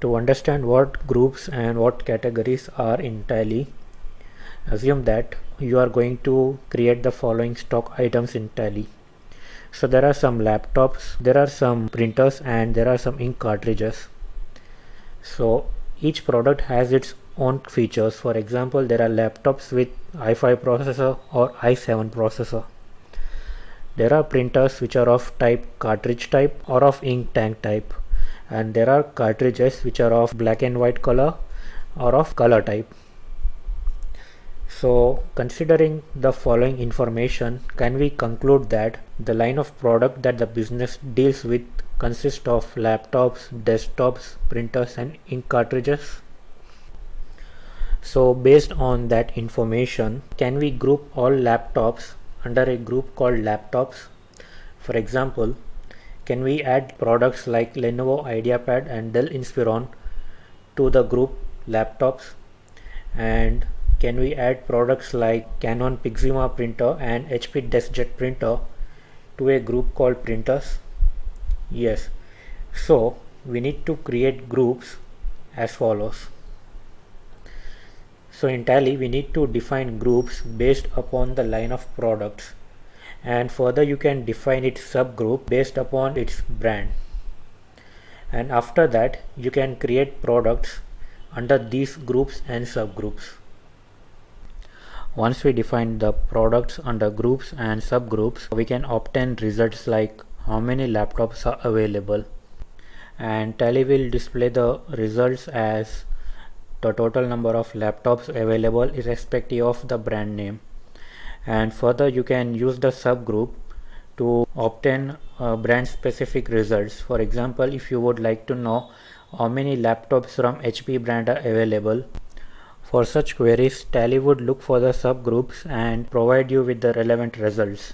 To understand what groups and what categories are in Tally, assume that you are going to create the following stock items in Tally. So there are some laptops, there are some printers, and there are some ink cartridges. So each product has its own features. For example, there are laptops with i5 processor or i7 processor. There are printers which are of type cartridge type or of ink tank type, and there are cartridges which are of black and white color or of color type. So considering the following information, can we conclude that the line of product that the business deals with consists of laptops, desktops, printers, and ink cartridges? So based on that information, can we group all laptops under a group called laptops? For example, can we add products like Lenovo IdeaPad and Dell Inspiron to the group laptops? And can we add products like Canon Pixma printer and HP DeskJet printer to a group called printers? Yes. So we need to create groups as follows. So in Tally we need to define groups based upon the line of products, and further you can define its subgroup based upon its brand, and after that you can create products under these groups and subgroups. Once we define the products under groups and subgroups, we can obtain results like how many laptops are available, and Tally will display the results as the total number of laptops available irrespective of the brand name. And further you can use the subgroup to obtain brand specific results. For example, if you would like to know how many laptops from HP brand are available, for such queries Tally would look for the subgroups and provide you with the relevant results.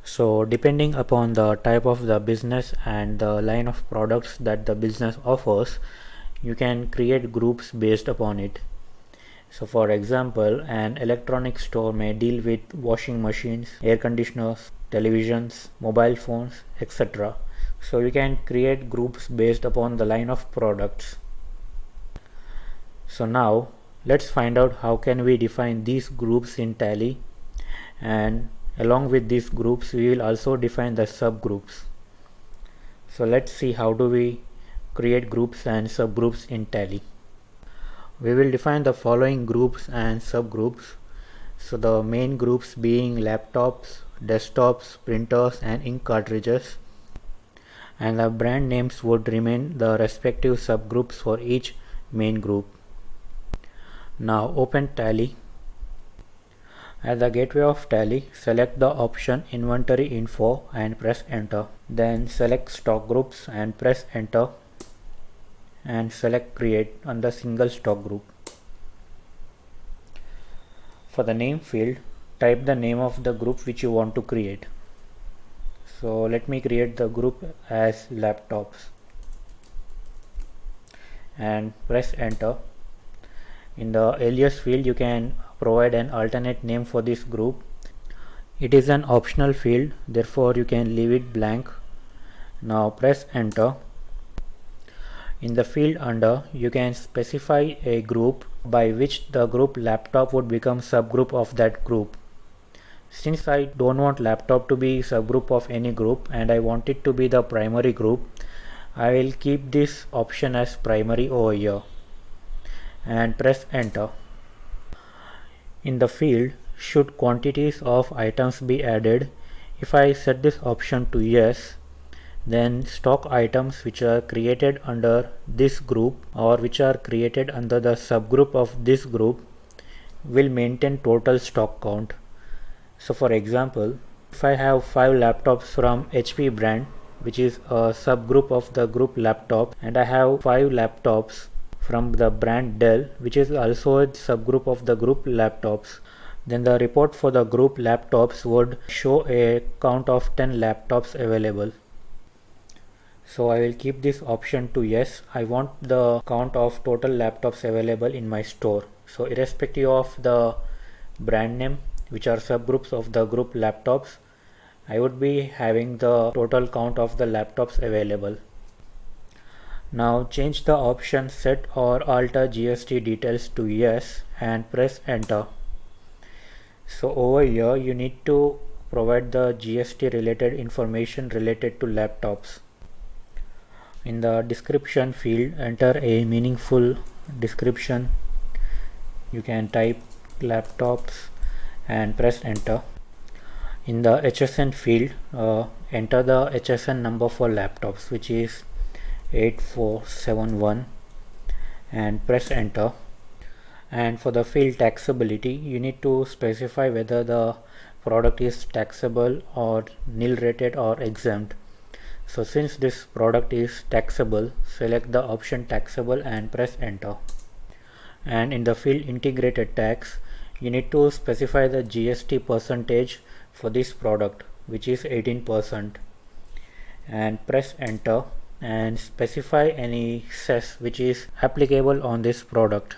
So depending upon the type of the business and the line of products that the business offers, you can create groups based upon it. So for example, an electronic store may deal with washing machines, air conditioners, televisions, mobile phones, etc. So you can create groups based upon the line of products. So now let's find out how can we define these groups in Tally, and along with these groups we will also define the subgroups. So let's see how do we create groups and subgroups in Tally. We will define the following groups and subgroups. So the main groups being laptops, desktops, printers, and ink cartridges, and the brand names would remain the respective subgroups for each main group. Now open Tally. At the gateway of Tally, select the option Inventory Info and press enter. Then select Stock Groups and press enter, and select Create under single stock group. For the name field, type the name of the group which you want to create. So let me create the group as laptops and press enter. In the alias field you can provide an alternate name for this group. It is an optional field, therefore you can leave it blank. Now press enter. In the field under, you can specify a group by which the group laptop would become subgroup of that group. Since I don't want laptop to be subgroup of any group and I want it to be the primary group, I will keep this option as primary over here and press enter. In the field, should quantities of items be added, if I set this option to yes, then stock items which are created under this group or which are created under the subgroup of this group will maintain total stock count. So for example, if I have 5 laptops from HP brand, which is a subgroup of the group laptop, and I have 5 laptops from the brand Dell, which is also a subgroup of the group laptops, then the report for the group laptops would show a count of 10 laptops available. So I will keep this option to yes. I want the count of total laptops available in my store. So irrespective of the brand name, which are subgroups of the group laptops, I would be having the total count of the laptops available. Now change the option set or alter GST details to yes and press enter. So over here you need to provide the GST related information related to laptops. In the description field, enter a meaningful description. You can type laptops and press enter. In the HSN field, enter the HSN number for laptops, which is 8471, and press enter. And for the field taxability, you need to specify whether the product is taxable or nil rated or exempt. So since this product is taxable, select the option taxable and press enter. And in the field integrated tax, you need to specify the GST percentage for this product, which is 18%, and press enter and specify any cess which is applicable on this product.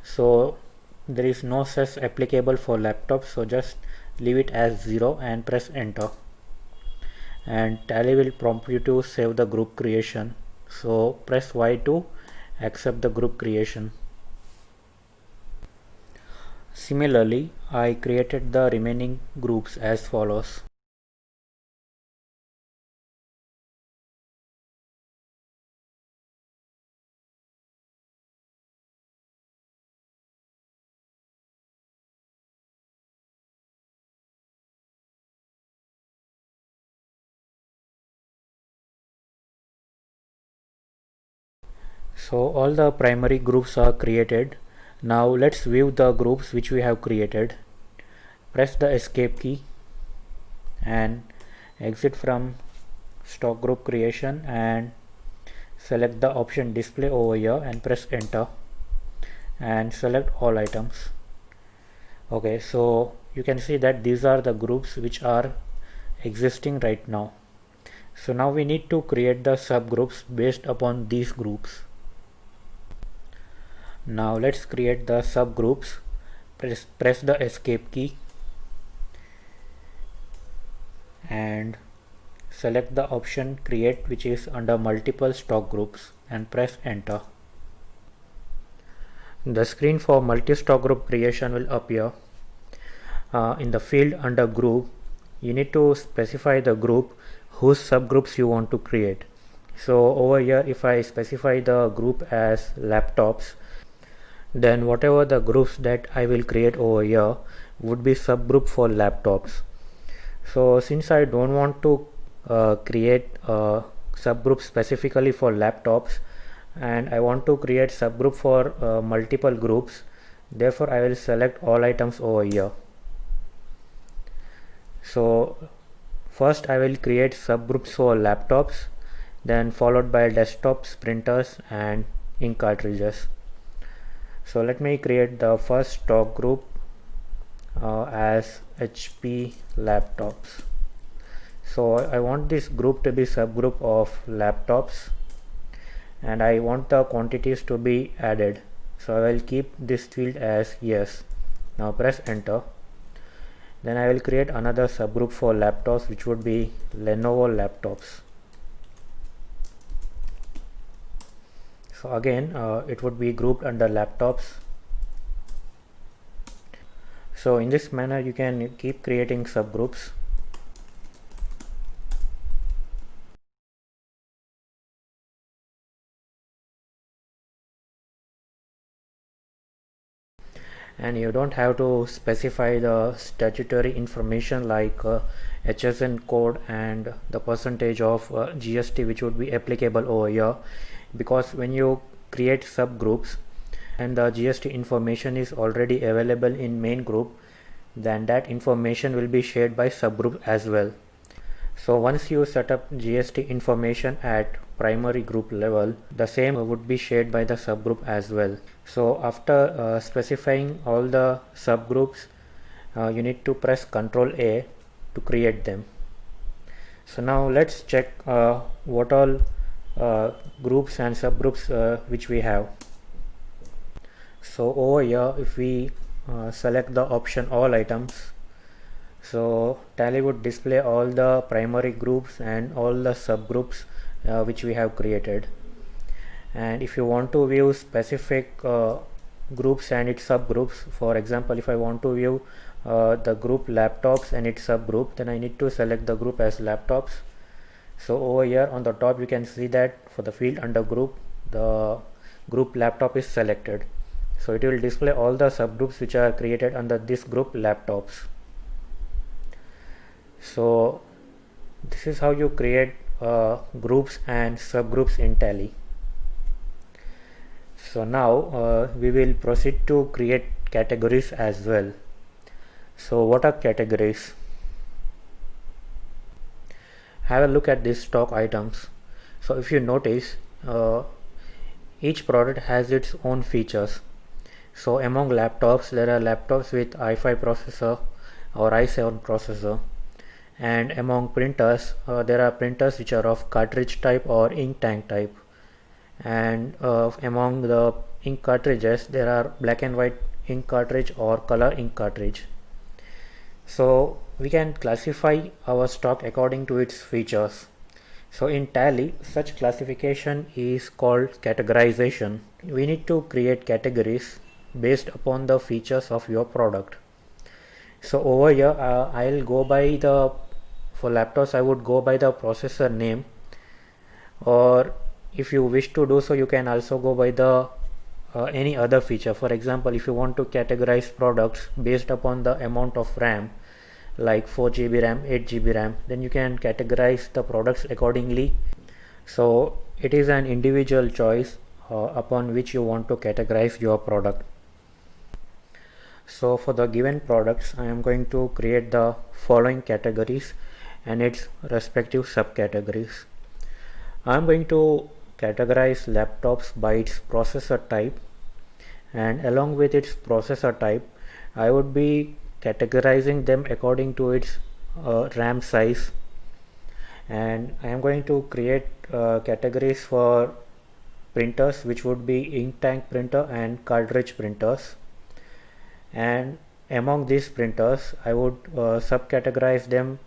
So there is no cess applicable for laptops, so just leave it as 0 and press enter. And Tally will prompt you to save the group creation, so press Y to accept the group creation. Similarly, I created the remaining groups as follows. So all the primary groups are created. Now let's view the groups which we have created. Press the escape key and exit from stock group creation and select the option display over here and press enter and select all items. Okay, so you can see that these are the groups which are existing right now. So now we need to create the subgroups based upon these groups. Now let's create the subgroups. Press the escape key and select the option create, which is under multiple stock groups, and press enter. The screen for multi-stock group creation will appear. In the field under group, you need to specify the group whose subgroups you want to create. So over here, if I specify the group as laptops, then whatever the groups that I will create over here would be subgroup for laptops. So since I don't want to create a subgroup specifically for laptops, and I want to create subgroup for multiple groups, therefore I will select all items over here. So first I will create subgroups for laptops, then followed by desktops, printers, and ink cartridges. So let me create the first stock group as HP laptops. So I want this group to be subgroup of laptops, and I want the quantities to be added. So I will keep this field as yes. Now press enter. Then I will create another subgroup for laptops, which would be Lenovo laptops. So again it would be grouped under laptops. So in this manner you can keep creating subgroups. And you don't have to specify the statutory information like HSN code and the percentage of GST which would be applicable over here, because when you create subgroups and the GST information is already available in main group, then that information will be shared by subgroup as well. So once you set up GST information at primary group level, the same would be shared by the subgroup as well. So after specifying all the subgroups, you need to press Ctrl A to create them. So now let's check what all groups and subgroups which we have. So over here, if we select the option all items, so Tally would display all the primary groups and all the subgroups which we have created. And if you want to view specific groups and its subgroups, for example, if I want to view the group laptops and its subgroup, then I need to select the group as laptops. So over here on the top you can see that for the field under group, the group laptop is selected. So it will display all the subgroups which are created under this group laptops. So this is how you create groups and subgroups in Tally. So now we will proceed to create categories as well. So what are categories? Have a look at these stock items. So if you notice, each product has its own features. So among laptops, there are laptops with i5 processor or i7 processor, and among printers, there are printers which are of cartridge type or ink tank type, and among the ink cartridges, there are black and white ink cartridge or color ink cartridge. So we can classify our stock according to its features. So in Tally, such classification is called categorization. We need to create categories based upon the features of your product. So over here I'll go by the, for laptops I would go by the processor name, or if you wish to do so you can also go by the any other feature. For example, if you want to categorize products based upon the amount of RAM, like 4 GB RAM, 8 GB RAM, then you can categorize the products accordingly. So it is an individual choice upon which you want to categorize your product. So for the given products, I am going to create the following categories and its respective subcategories. I am going to categorize laptops by its processor type, and along with its processor type, I would be categorizing them according to its RAM size. And I am going to create categories for printers, which would be ink tank printer and cartridge printers. And among these printers, I would subcategorize them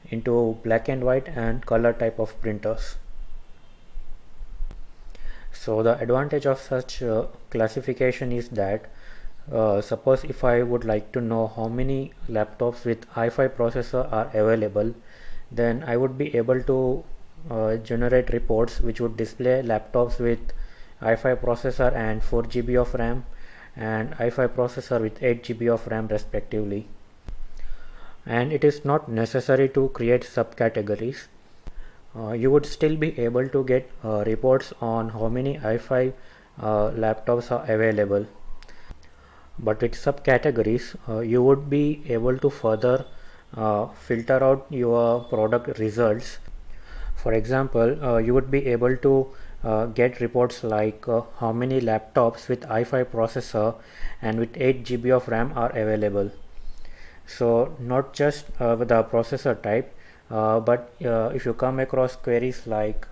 into black and white and color type of printers. So the advantage of such classification is that suppose if I would like to know how many laptops with i5 processor are available, then I would be able to generate reports which would display laptops with i5 processor and 4 GB of RAM, and i5 processor with 8 GB of RAM respectively. And it is not necessary to create subcategories. You would still be able to get reports on how many i5 laptops are available. But with subcategories, you would be able to further filter out your product results. For example, you would be able to get reports like how many laptops with i5 processor and with 8 GB of RAM are available. So not just with the processor type, but if you come across queries like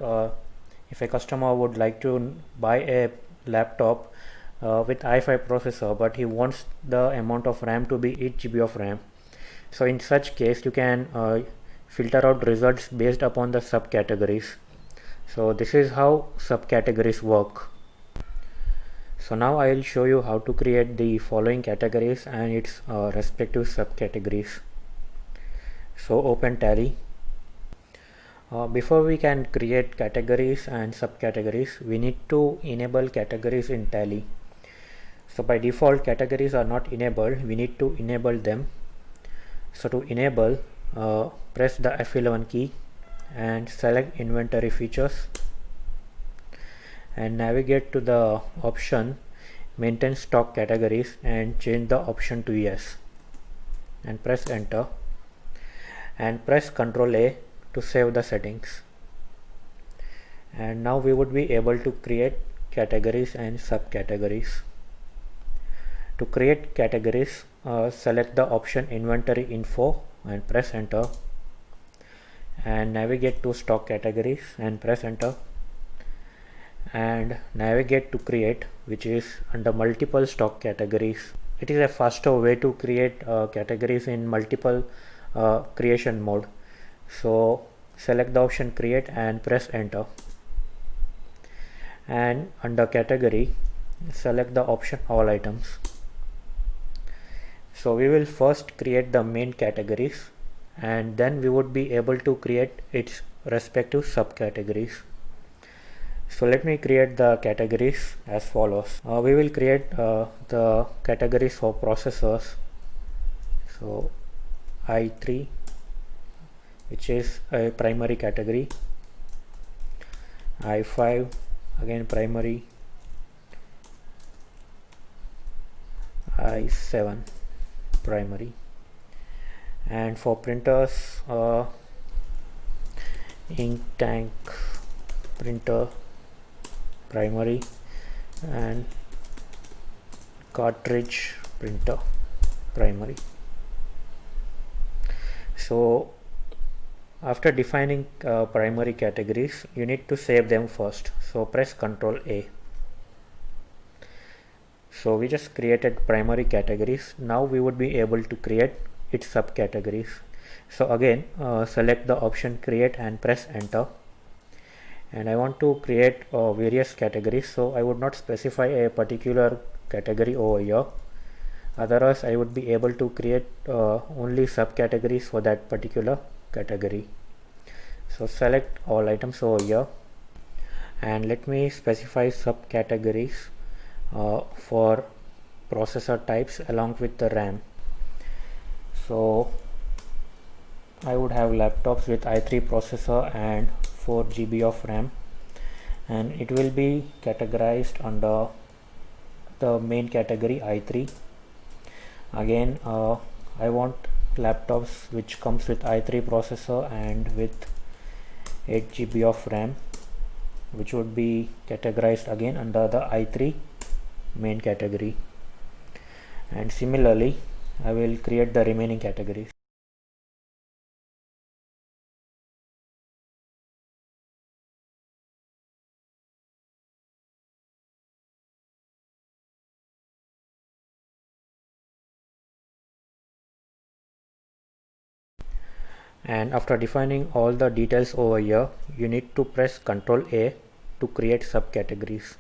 if a customer would like to buy a laptop with i5 processor, but he wants the amount of RAM to be 8 GB of RAM. So in such case, you can filter out results based upon the subcategories. So this is how subcategories work. So now I will show you how to create the following categories and its respective subcategories. So open Tally. Before we can create categories and subcategories, we need to enable categories in Tally. So by default, categories are not enabled. We need to enable them. So to enable, press the F11 key and select inventory features, and navigate to the option maintain stock categories and change the option to yes, and press enter, and press Ctrl A to save the settings. And now we would be able to create categories and subcategories. To create categories, select the option inventory info and press enter, and navigate to stock categories and press enter, and navigate to create, which is under multiple stock categories. It is a faster way to create categories in multiple creation mode. So select the option create and press enter, and under category select the option all items. So we will first create the main categories and then we would be able to create its respective subcategories. So let me create the categories as follows. We will create the categories for processors. So i3, which is a primary category, i5 again primary, i7 primary, and for printers ink tank printer primary and cartridge printer primary. So after defining primary categories, you need to save them first. So press Ctrl A. So we just created primary categories. Now we would be able to create its subcategories. So again select the option create and press enter. And I want to create various categories, so I would not specify a particular category over here. Otherwise I would be able to create only subcategories for that particular category. So select all items over here and let me specify subcategories for processor types along with the RAM. So I would have laptops with i3 processor and 4 GB of RAM, and it will be categorized under the main category i3. Again I want laptops which comes with i3 processor and with 8 GB of RAM, which would be categorized again under the i3 main category. And similarly I will create the remaining categories. And after defining all the details over here, you need to press Ctrl A to create subcategories.